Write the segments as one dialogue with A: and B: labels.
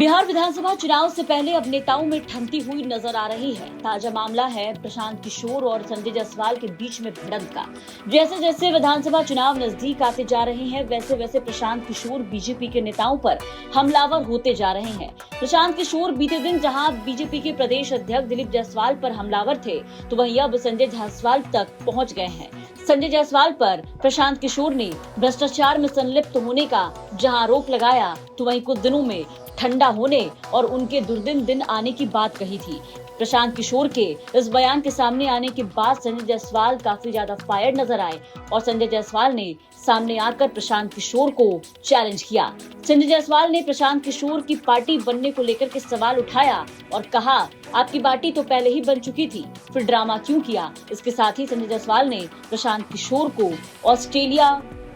A: बिहार विधानसभा चुनाव से पहले अब नेताओं में ठनती हुई नजर आ रही है। ताजा मामला है प्रशांत किशोर और संजय जायसवाल के बीच में भिड़ंत का। जैसे जैसे विधानसभा चुनाव नजदीक आते जा रहे हैं, वैसे वैसे प्रशांत किशोर बीजेपी के नेताओं पर हमलावर होते जा रहे हैं। प्रशांत किशोर बीते दिन जहां बीजेपी के प्रदेश अध्यक्ष दिलीप जायसवाल पर हमलावर थे, तो वहीं अब संजय जायसवाल तक पहुंच गए हैं। संजय जायसवाल पर प्रशांत किशोर ने भ्रष्टाचार में संलिप्त होने का जहां आरोप लगाया, तो वहीं कुछ दिनों में ठंडा होने और उनके दुर्दिन दिन आने की बात कही थी। प्रशांत किशोर के इस बयान के सामने आने के बाद संजय जायसवाल काफी ज्यादा फायर नजर आए और संजय जायसवाल ने सामने आकर प्रशांत किशोर को चैलेंज किया। संजय जायसवाल ने प्रशांत किशोर की पार्टी बनने को लेकर के सवाल उठाया और कहा, आपकी पार्टी तो पहले ही बन चुकी थी, फिर ड्रामा क्यों किया। इसके साथ ही संजय जायसवाल ने प्रशांत किशोर को ऑस्ट्रेलिया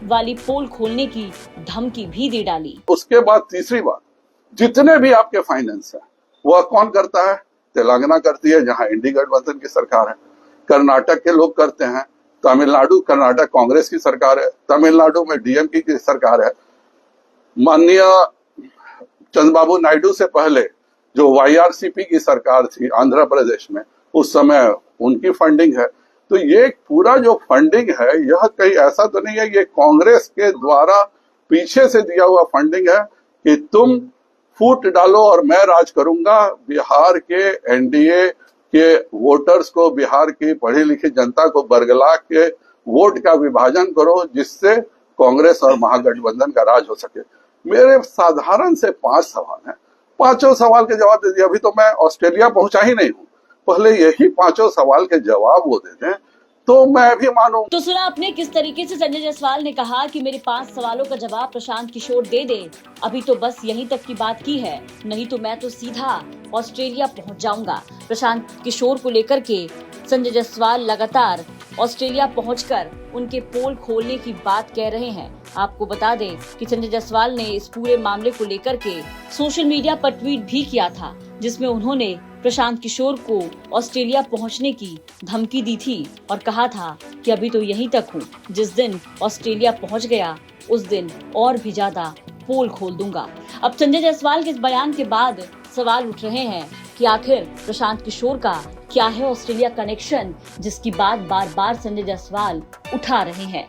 A: वाली पोल खोलने की धमकी भी दे डाली।
B: उसके बाद तीसरी बात, जितने भी आपके फाइनेंस है वह कौन करता है? तेलंगाना करती है जहां इंडी गठबंधन की सरकार है, कर्नाटक के लोग करते हैं, तमिलनाडु कर्नाटक कांग्रेस की सरकार है, तमिलनाडु में डीएमके की सरकार है, माननीय चंद्रबाबू नायडू से पहले जो वाईआरसीपी की सरकार थी आंध्र प्रदेश में, उस समय उनकी फंडिंग है। तो ये पूरा जो फंडिंग है यह कहीं ऐसा तो नहीं है ये कांग्रेस के द्वारा पीछे से दिया हुआ फंडिंग है कि तुम फूट डालो और मैं राज करूंगा। बिहार के एनडीए के वोटर्स को, बिहार की पढ़ी लिखी जनता को बरगला के वोट का विभाजन करो जिससे कांग्रेस और महागठबंधन का राज हो सके। मेरे साधारण से 5 सवाल हैं, पांचों सवाल के जवाब दे दिए। अभी तो मैं ऑस्ट्रेलिया पहुंचा ही नहीं हूं, पहले यही पांचों सवाल के जवाब वो दे दें तो मैं भी मानूं।
A: तो सुना आपने किस तरीके से संजय जायसवाल ने कहा कि मेरे 5 सवालों का जवाब प्रशांत किशोर दे दे। अभी तो बस यहीं तक की बात की है, नहीं तो मैं तो सीधा ऑस्ट्रेलिया पहुंच जाऊंगा। प्रशांत किशोर को लेकर के संजय जायसवाल लगातार ऑस्ट्रेलिया पहुंचकर उनके पोल खोलने की बात कह रहे हैं। आपको बता दें कि संजय जायसवाल ने इस पूरे मामले को लेकर के सोशल मीडिया पर ट्वीट भी किया था, जिसमें उन्होंने प्रशांत किशोर को ऑस्ट्रेलिया पहुंचने की धमकी दी थी और कहा था कि अभी तो यहीं तक हूं, जिस दिन ऑस्ट्रेलिया पहुंच गया उस दिन और भी ज्यादा पोल खोल दूंगा। अब संजय जायसवाल के इस बयान के बाद सवाल उठ रहे हैं कि आखिर प्रशांत किशोर का क्या है ऑस्ट्रेलिया कनेक्शन, जिसकी बात बार बार संजय जायसवाल उठा रहे हैं।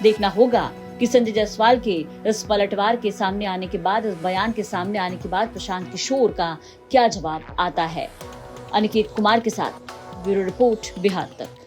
A: देखना होगा कि संजय जायसवाल के इस पलटवार के सामने आने के बाद, इस बयान के सामने आने के बाद प्रशांत किशोर का क्या जवाब आता है। अनिकेत कुमार के साथ ब्यूरो रिपोर्ट, बिहार तक।